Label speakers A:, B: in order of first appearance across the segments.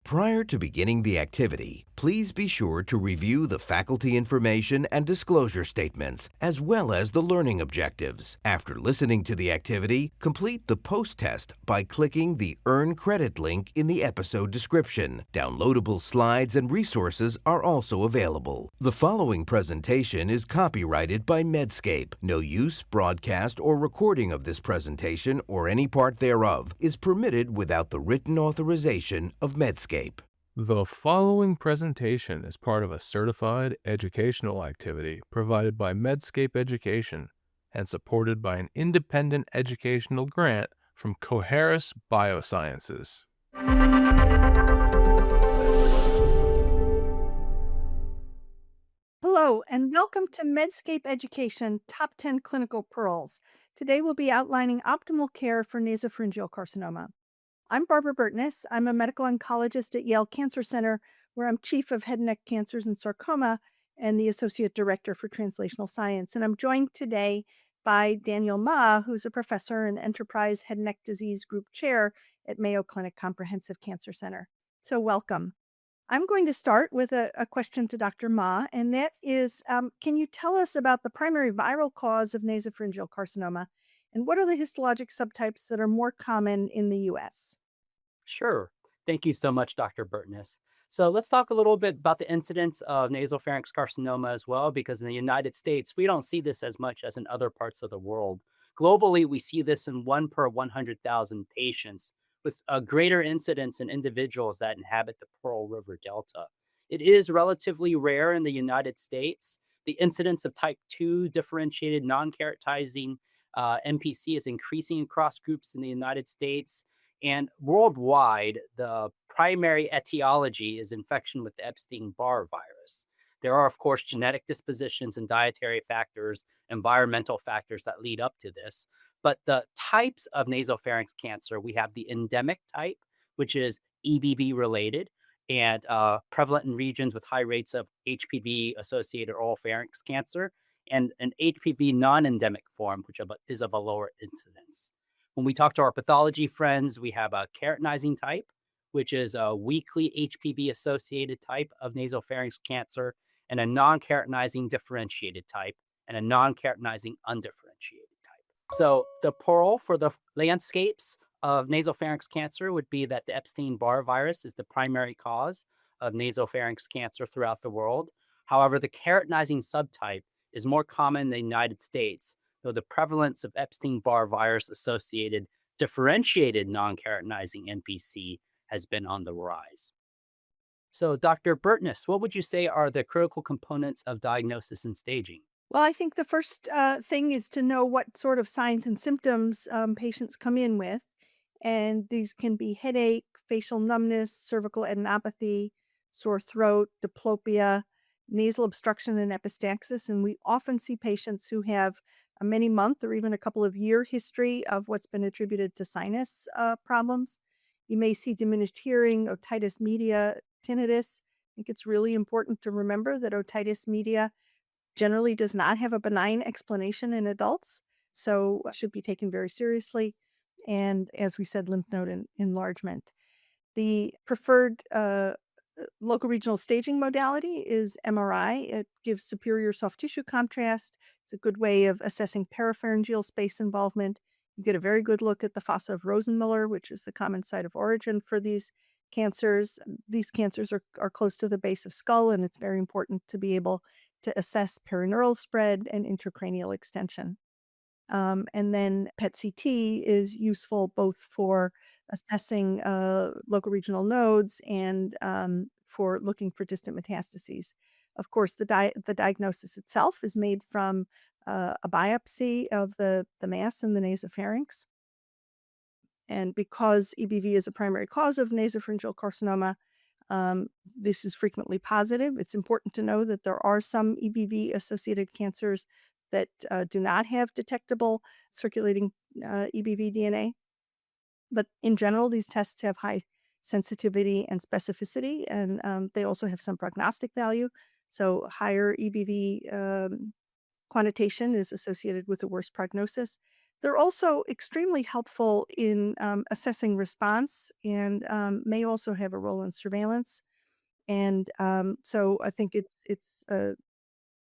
A: Prior to beginning the activity, please be sure to review the faculty information and disclosure statements, as well as the learning objectives. After listening to the activity, complete the post-test by clicking the Earn Credit link in the episode description. Downloadable slides and resources are also available. The following presentation is copyrighted by Medscape. No use, broadcast, or recording of this presentation or any part thereof is permitted without the written authorization of Medscape.
B: The following presentation is part of a certified educational activity provided by Medscape Education and supported by an independent educational grant from Coherus Biosciences.
C: Hello, and welcome to Medscape Education Top 10 Clinical Pearls. Today we'll be outlining optimal care for nasopharyngeal carcinoma. I'm Barbara Burtness. I'm a medical oncologist at Yale Cancer Center, where I'm chief of head and neck cancers and sarcoma and the associate director for translational science. And I'm joined today by Daniel Ma, who's a professor and enterprise head and neck disease group chair at Mayo Clinic Comprehensive Cancer Center. So welcome. I'm going to start with a question to Dr. Ma, and that is, can you tell us about the primary viral cause of nasopharyngeal carcinoma, and what are the histologic subtypes that are more common in the U.S.?
D: Sure. Thank you so much, Dr. Burtness. So let's talk a little bit about the incidence of nasopharynx carcinoma as well, because in the United States, we don't see this as much as in other parts of the world. Globally, we see this in 1 per 100,000 patients, with a greater incidence in individuals that inhabit the Pearl River Delta. It is relatively rare in the United States. The incidence of type 2 differentiated non-keratinizing NPC is increasing across groups in the United States. And worldwide, the primary etiology is infection with the Epstein-Barr virus. There are, of course, genetic dispositions and dietary factors, environmental factors that lead up to this. But the types of nasopharynx cancer, we have the endemic type, which is EBV related and prevalent in regions with high rates of HPV-associated oral pharynx cancer, and an HPV non-endemic form, which is of a lower incidence. When we talk to our pathology friends, we have a keratinizing type, which is a weakly HPV-associated type of nasopharynx cancer, and a non-keratinizing differentiated type, and a non-keratinizing undifferentiated type. So the pearl for the landscapes of nasopharynx cancer would be that the Epstein-Barr virus is the primary cause of nasopharynx cancer throughout the world. However, the keratinizing subtype is more common in the United States, though the prevalence of Epstein-Barr virus-associated differentiated non-keratinizing NPC has been on the rise. So, Dr. Burtness, what would you say are the critical components of diagnosis and staging?
C: Well, I think the first thing is to know what sort of signs and symptoms patients come in with. And these can be headache, facial numbness, cervical adenopathy, sore throat, diplopia, nasal obstruction, and epistaxis. And we often see patients who have a many month or even a couple of year history of what's been attributed to sinus problems. You may see diminished hearing, otitis media, tinnitus. I think it's really important to remember that otitis media generally does not have a benign explanation in adults, so should be taken very seriously. And as we said, lymph node enlargement. The preferred local regional staging modality is MRI. It gives superior soft tissue contrast. It's a good way of assessing parapharyngeal space involvement. You get a very good look at the fossa of Rosenmüller, which is the common site of origin for these cancers. These cancers are close to the base of skull, and it's very important to be able to assess perineural spread and intracranial extension. And then PET-CT is useful both for assessing local regional nodes and for looking for distant metastases. Of course, the diagnosis itself is made from a biopsy of the mass in the nasopharynx. And because EBV is a primary cause of nasopharyngeal carcinoma, this is frequently positive. It's important to know that there are some EBV-associated cancers that do not have detectable circulating EBV DNA. But in general, these tests have high sensitivity and specificity, and they also have some prognostic value. So higher EBV quantitation is associated with a worse prognosis. They're also extremely helpful in assessing response and may also have a role in surveillance. And so I think it's a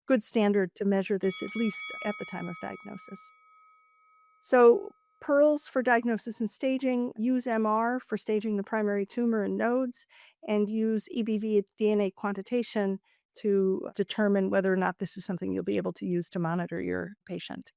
C: good standard to measure this at least at the time of diagnosis. So pearls for diagnosis and staging use MR for staging the primary tumor and nodes, and use EBV DNA quantitation to determine whether or not this is something you'll be able to use to monitor your patient.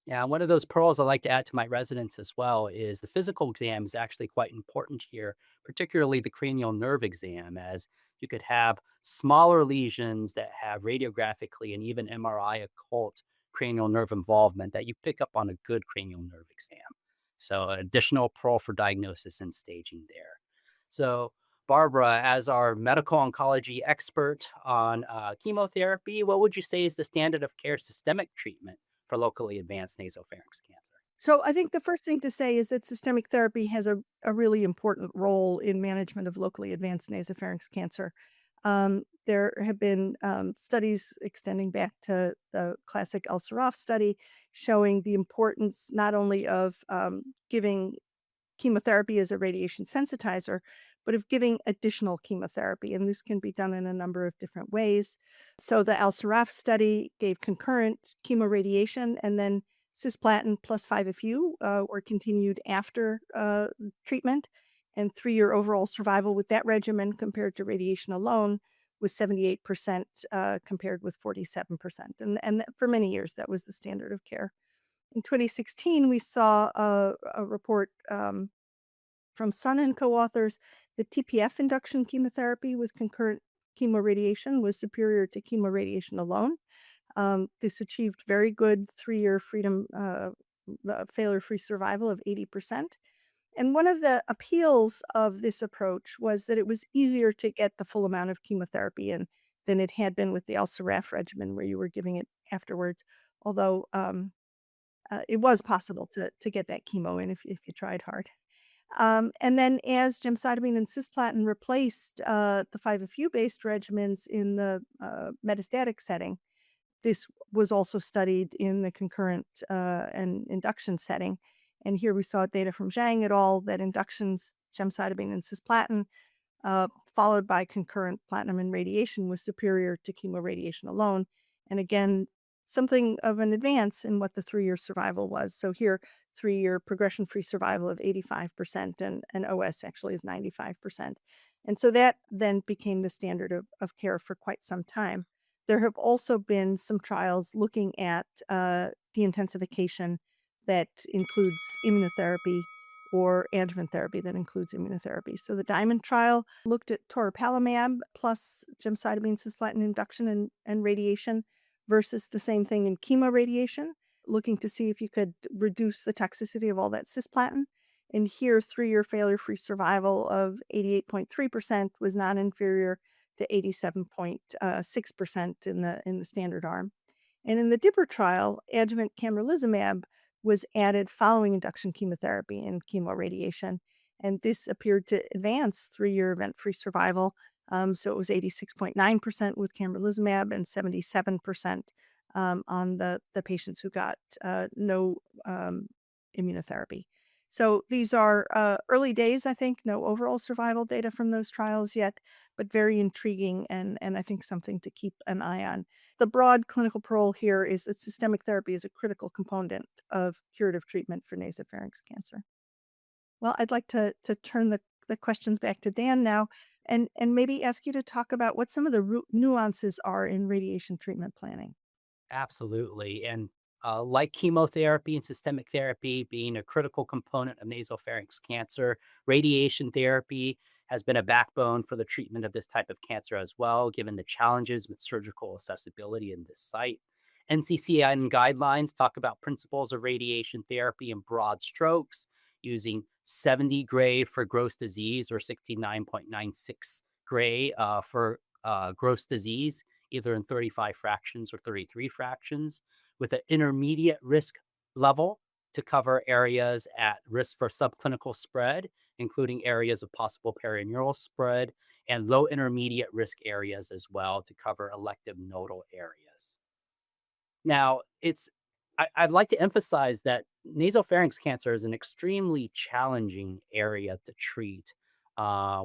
D: Yeah, one of those pearls I like to add to my residents as well is the physical exam is actually quite important here, particularly the cranial nerve exam, as you could have smaller lesions that have radiographically and even MRI occult cranial nerve involvement that you pick up on a good cranial nerve exam. So, an additional pearl for diagnosis and staging there. So, Barbara, as our medical oncology expert on chemotherapy, what would you say is the standard of care systemic treatment for locally advanced nasopharynx cancer?
C: So I think the first thing to say is that systemic therapy has a really important role in management of locally advanced nasopharynx cancer. There have been studies extending back to the classic El study showing the importance not only of giving chemotherapy as a radiation sensitizer, but of giving additional chemotherapy. And this can be done in a number of different ways. So the Al Saraf study gave concurrent chemoradiation, and then cisplatin plus 5-FU were continued after treatment. And 3-year overall survival with that regimen compared to radiation alone was 78% compared with 47%. And for many years, that was the standard of care. In 2016, we saw a report from Sun and co-authors that TPF induction chemotherapy with concurrent chemoradiation was superior to chemoradiation alone. This achieved very good 3-year freedom failure-free survival of 80%. And one of the appeals of this approach was that it was easier to get the full amount of chemotherapy in than it had been with the Al-Saraf regimen, where you were giving it afterwards. Although it was possible to get that chemo in if you tried hard. And then as gemcitabine and cisplatin replaced the 5-FU based regimens in the metastatic setting, this was also studied in the concurrent and induction setting. And here we saw data from Zhang et al. That inductions, gemcitabine and cisplatin, followed by concurrent platinum and radiation, was superior to chemoradiation alone. And again, something of an advance in what the 3-year survival was. So here, 3-year progression-free survival of 85% and OS actually of 95%. And so that then became the standard of care for quite some time. There have also been some trials looking at de-intensification that includes immunotherapy or adjuvant therapy that includes immunotherapy. So the DIAMOND trial looked at toripalimab plus gemcitabine cisplatin induction and radiation versus the same thing in chemoradiation, looking to see if you could reduce the toxicity of all that cisplatin. And here, 3-year failure-free survival of 88.3% was not inferior to 87.6% in the standard arm. And in the DIPPER trial, adjuvant camrelizumab was added following induction chemotherapy and chemoradiation, and this appeared to advance 3-year event-free survival. So it was 86.9% with camrelizumab and 77% on the patients who got no immunotherapy. So these are early days, I think, no overall survival data from those trials yet, but very intriguing and I think something to keep an eye on. The broad clinical parole here is that systemic therapy is a critical component of curative treatment for nasopharynx cancer. Well, I'd like to turn the questions back to Dan now and maybe ask you to talk about what some of the nuances are in radiation treatment planning.
D: Absolutely. And like chemotherapy and systemic therapy being a critical component of nasopharynx cancer, radiation therapy has been a backbone for the treatment of this type of cancer as well, given the challenges with surgical accessibility in this site. NCCN guidelines talk about principles of radiation therapy in broad strokes, using 70 gray for gross disease or 69.96 gray for gross disease, either in 35 fractions or 33 fractions, with an intermediate risk level to cover areas at risk for subclinical spread, including areas of possible perineural spread, and low intermediate risk areas as well to cover elective nodal areas. Now, it's I'd like to emphasize that nasopharynx cancer is an extremely challenging area to treat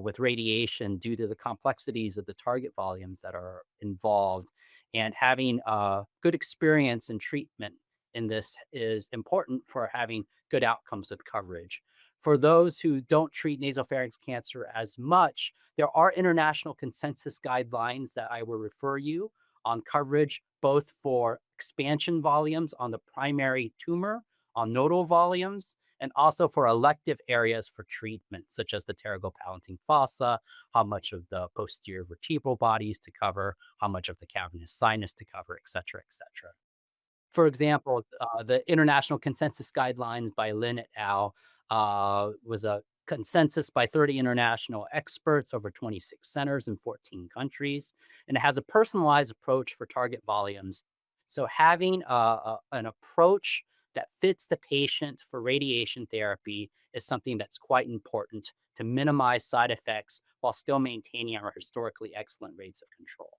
D: with radiation due to the complexities of the target volumes that are involved. And having a good experience in treatment in this is important for having good outcomes with coverage. For those who don't treat nasopharynx cancer as much, there are international consensus guidelines that I will refer you on coverage, both for expansion volumes on the primary tumor, on nodal volumes, and also for elective areas for treatment, such as the pterygopalatine fossa, how much of the posterior vertebral bodies to cover, how much of the cavernous sinus to cover, et cetera, et cetera. For example, the international consensus guidelines by Lin et al. Was a consensus by 30 international experts over 26 centers in 14 countries, and it has a personalized approach for target volumes. So having an approach that fits the patient for radiation therapy is something that's quite important to minimize side effects while still maintaining our historically excellent rates of control.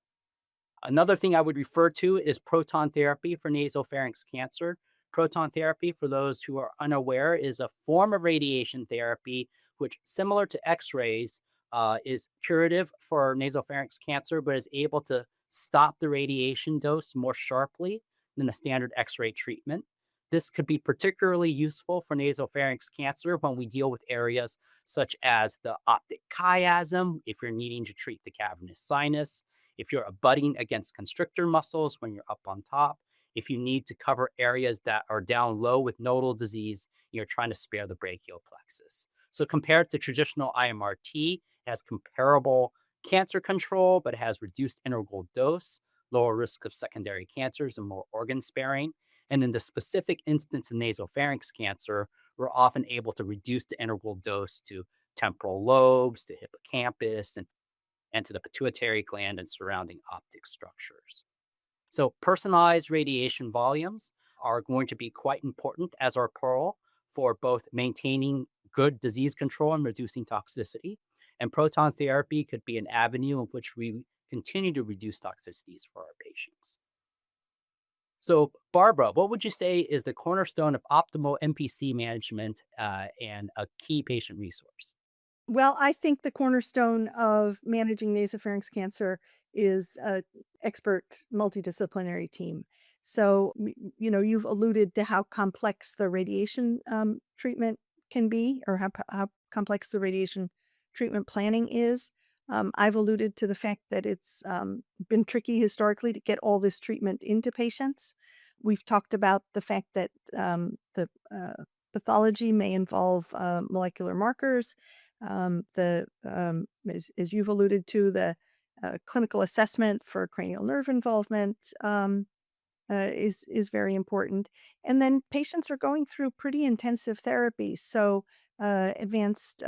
D: Another thing I would refer to is proton therapy for nasopharynx cancer. Proton therapy, for those who are unaware, is a form of radiation therapy which, similar to X-rays, is curative for nasopharynx cancer, but is able to stop the radiation dose more sharply than a standard X-ray treatment. This could be particularly useful for nasopharynx cancer when we deal with areas such as the optic chiasm, if you're needing to treat the cavernous sinus, if you're abutting against constrictor muscles when you're up on top, if you need to cover areas that are down low with nodal disease, you're trying to spare the brachial plexus. So compared to traditional IMRT, it has comparable cancer control, but it has reduced integral dose, lower risk of secondary cancers, and more organ sparing. And in the specific instance of nasopharynx cancer, we're often able to reduce the integral dose to temporal lobes, to hippocampus, and to the pituitary gland and surrounding optic structures. So personalized radiation volumes are going to be quite important as our pearl for both maintaining good disease control and reducing toxicity. And proton therapy could be an avenue in which we continue to reduce toxicities for our patients. So, Barbara, what would you say is the cornerstone of optimal MPC management and a key patient resource?
C: Well, I think the cornerstone of managing nasopharynx cancer is a expert multidisciplinary team. So, you've alluded to how complex the radiation treatment can be, or how complex the radiation treatment planning is. I've alluded to the fact that it's been tricky historically to get all this treatment into patients. We've talked about the fact that the pathology may involve molecular markers. As you've alluded to, the clinical assessment for cranial nerve involvement is very important. And then patients are going through pretty intensive therapy. So advanced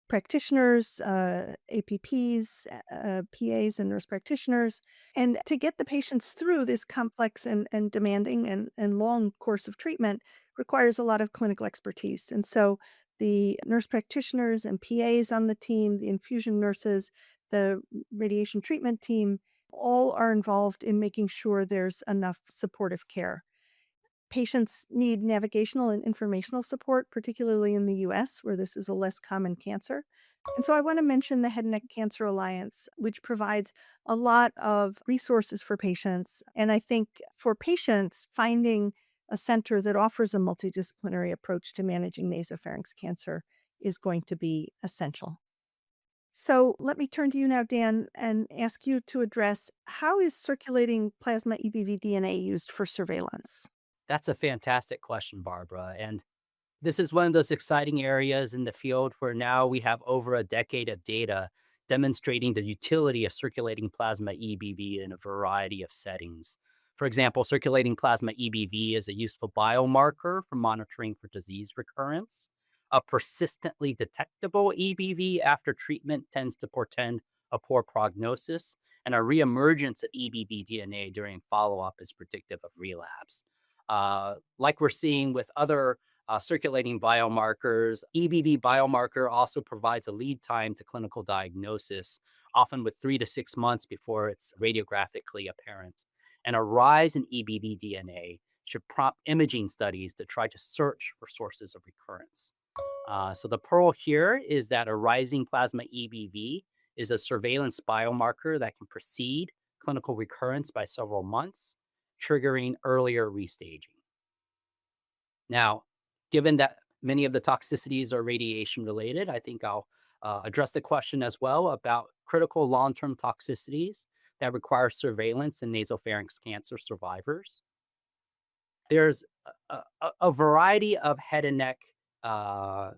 C: practitioners, APPs, PAs, and nurse practitioners. And to get the patients through this complex and demanding and long course of treatment requires a lot of clinical expertise. And so the nurse practitioners and PAs on the team, the infusion nurses, the radiation treatment team, all are involved in making sure there's enough supportive care. Patients need navigational and informational support, particularly in the US, where this is a less common cancer. And so I want to mention the Head and Neck Cancer Alliance, which provides a lot of resources for patients. And I think for patients, finding a center that offers a multidisciplinary approach to managing nasopharynx cancer is going to be essential. So let me turn to you now, Dan, and ask you to address how is circulating plasma EBV DNA used for surveillance?
D: That's a fantastic question, Barbara. And this is one of those exciting areas in the field where now we have over a decade of data demonstrating the utility of circulating plasma EBV in a variety of settings. For example, circulating plasma EBV is a useful biomarker for monitoring for disease recurrence. A persistently detectable EBV after treatment tends to portend a poor prognosis, and a reemergence of EBV DNA during follow-up is predictive of relapse. Like we're seeing with other circulating biomarkers, EBV biomarker also provides a lead time to clinical diagnosis, often with 3 to 6 months before it's radiographically apparent. And a rise in EBV DNA should prompt imaging studies to try to search for sources of recurrence. So the pearl here is that a rising plasma EBV is a surveillance biomarker that can precede clinical recurrence by several months, triggering earlier restaging. Now, given that many of the toxicities are radiation related, I think I'll address the question as well about critical long term toxicities that require surveillance in nasopharynx cancer survivors. There's a variety of head and neck uh,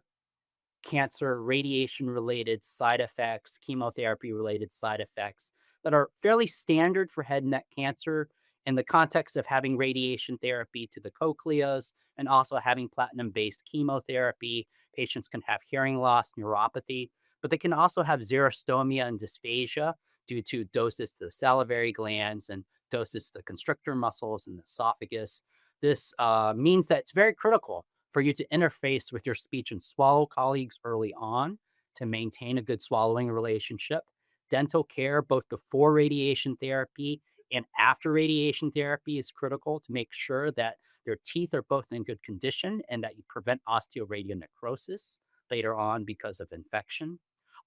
D: cancer, radiation related side effects, chemotherapy related side effects that are fairly standard for head and neck cancer in the context of having radiation therapy to the cochleas and also having platinum based chemotherapy. Patients can have hearing loss, neuropathy, but they can also have xerostomia and dysphagia due to doses to the salivary glands and doses to the constrictor muscles and the esophagus. This means that it's very critical for you to interface with your speech and swallow colleagues early on to maintain a good swallowing relationship. Dental care, both before radiation therapy and after radiation therapy, is critical to make sure that their teeth are both in good condition and that you prevent osteoradionecrosis later on because of infection.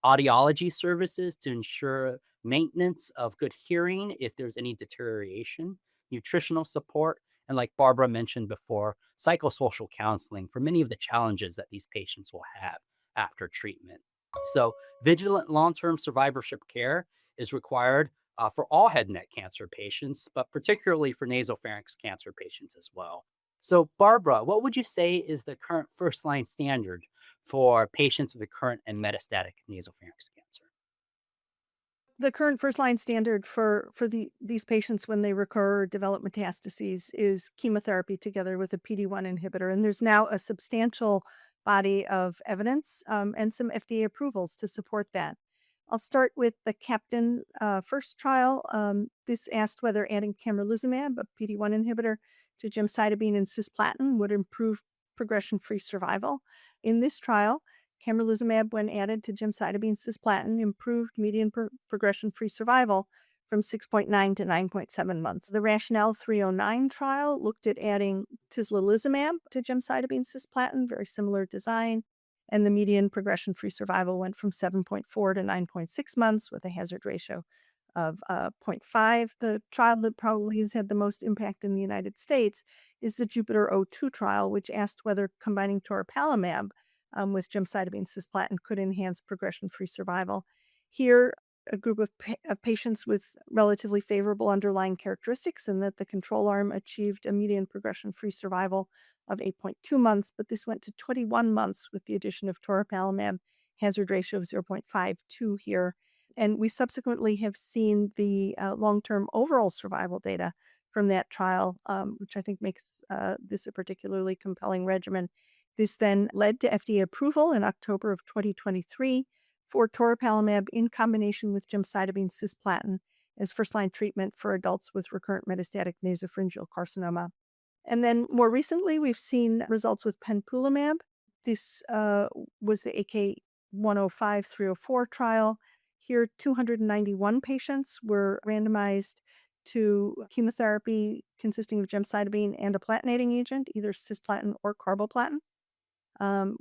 D: Audiology services to ensure maintenance of good hearing if there's any deterioration, nutritional support, and like Barbara mentioned before, psychosocial counseling for many of the challenges that these patients will have after treatment. So, vigilant long term survivorship care is required for all head and neck cancer patients, but particularly for nasopharynx cancer patients as well. So, Barbara, what would you say is the current first line standard for patients with recurrent and metastatic nasopharynx cancer?
C: The current first line standard for these patients when they recur or develop metastases is chemotherapy together with a PD-1 inhibitor, and there's now a substantial body of evidence and some FDA approvals to support that. I'll start with the Captain first trial. This asked whether adding camrelizumab, a PD-1 inhibitor, to gemcitabine and cisplatin would improve progression-free survival. In this trial, camrelizumab, when added to gemcitabine cisplatin, improved median progression-free survival from 6.9 to 9.7 months. The Rationale 309 trial looked at adding tislelizumab to gemcitabine cisplatin, very similar design, and the median progression-free survival went from 7.4 to 9.6 months with a hazard ratio of zero 0.5. The trial that probably has had the most impact in the United States is the Jupiter 02 trial, which asked whether combining toripalimab with gemcitabine cisplatin could enhance progression-free survival. Here, a group of patients with relatively favorable underlying characteristics, and that the control arm achieved a median progression-free survival of 8.2 months, but this went to 21 months with the addition of toripalimab, hazard ratio of 0.52 here. And we subsequently have seen the long-term overall survival data from that trial, which I think makes this a particularly compelling regimen. This then led to FDA approval in October of 2023 for toripalimab in combination with gemcitabine cisplatin as first-line treatment for adults with recurrent metastatic nasopharyngeal carcinoma. And then more recently, we've seen results with penpulimab. This was the AK-105-304 trial. Here, 291 patients were randomized to chemotherapy consisting of gemcitabine and a platinating agent, either cisplatin or carboplatin,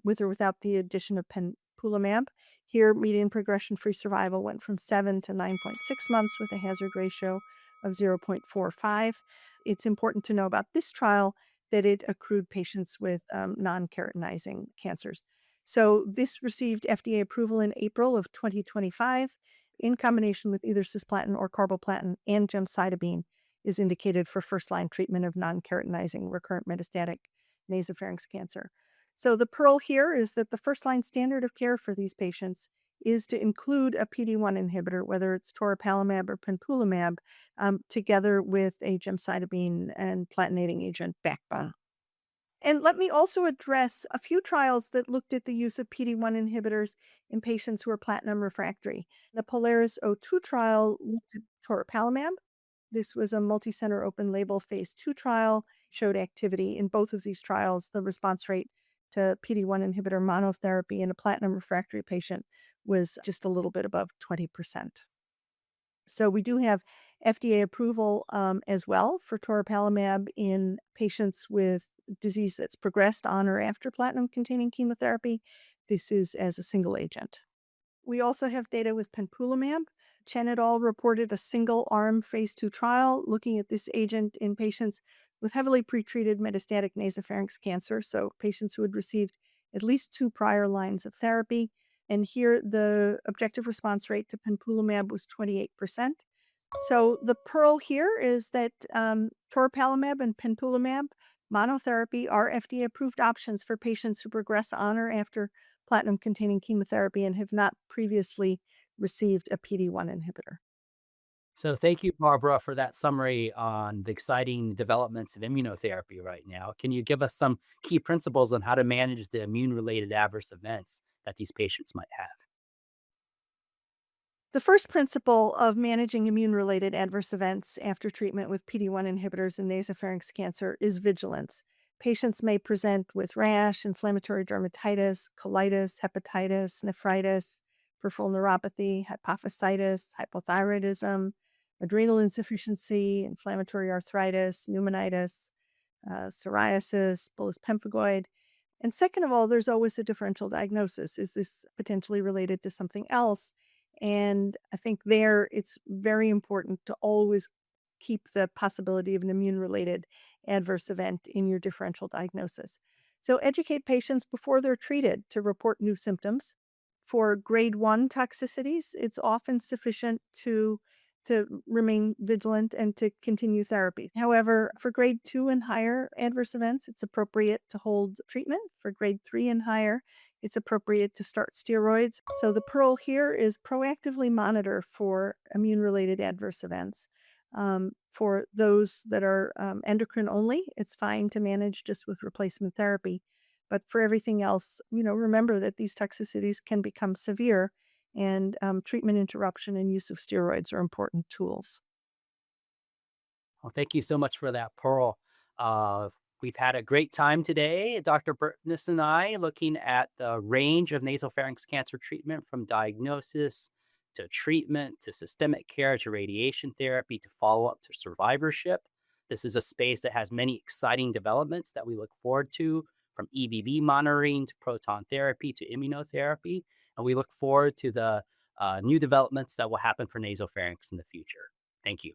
C: with or without the addition of penpulimab. Here, median progression-free survival went from 7 to 9.6 months with a hazard ratio of 0.45. It's important to know about this trial that it accrued patients with non-keratinizing cancers. So this received FDA approval in April of 2025 in combination with either cisplatin or carboplatin, and gemcitabine is indicated for first-line treatment of non-keratinizing recurrent metastatic nasopharynx cancer. So the pearl here is that the first-line standard of care for these patients is to include a PD-1 inhibitor, whether it's toripalimab or penpulimab, together with a gemcitabine and platinating agent backbone. And let me also address a few trials that looked at the use of PD-1 inhibitors in patients who are platinum refractory. The Polaris 02 trial looked at toripalimab. This was a multi-center open label phase 2 trial, showed activity in both of these trials. The response rate to PD-1 inhibitor monotherapy in a platinum refractory patient was just a little bit above 20%. So we do have FDA approval as well for toripalimab in patients with disease that's progressed on or after platinum-containing chemotherapy. This is as a single agent. We also have data with penpulimab. Chen et al. Reported a single-arm phase 2 trial looking at this agent in patients with heavily pretreated metastatic nasopharynx cancer, so patients who had received at least 2 prior lines of therapy. And here, the objective response rate to penpulimab was 28%. So the pearl here is that toripalimab and penpulimab monotherapy are FDA-approved options for patients who progress on or after platinum-containing chemotherapy and have not previously received a PD-1 inhibitor.
D: So thank you, Barbara, for that summary on the exciting developments of immunotherapy right now. Can you give us some key principles on how to manage the immune-related adverse events that these patients might have?
C: The first principle of managing immune-related adverse events after treatment with PD-1 inhibitors in nasopharynx cancer is vigilance. Patients may present with rash, inflammatory dermatitis, colitis, hepatitis, nephritis, peripheral neuropathy, hypophysitis, hypothyroidism, adrenal insufficiency, inflammatory arthritis, pneumonitis, psoriasis, bullous pemphigoid. And second of all, there's always a differential diagnosis. Is this potentially related to something else? And I think there it's very important to always keep the possibility of an immune-related adverse event in your differential diagnosis. So educate patients before they're treated to report new symptoms. For grade 1 toxicities, it's often sufficient to remain vigilant and to continue therapy. However, for grade 2 and higher adverse events, it's appropriate to hold treatment. For grade 3 and higher, it's appropriate to start steroids. So the pearl here is proactively monitor for immune-related adverse events. For those that are endocrine only, it's fine to manage just with replacement therapy. But for everything else, remember that these toxicities can become severe, and treatment interruption and use of steroids are important tools.
D: Well, thank you so much for that, Pearl. We've had a great time today, Dr. Burtness and I, looking at the range of nasopharynx cancer treatment from diagnosis to treatment to systemic care to radiation therapy to follow-up to survivorship. This is a space that has many exciting developments that we look forward to, from EBV monitoring to proton therapy to immunotherapy. And we look forward to the new developments that will happen for nasopharynx in the future. Thank you.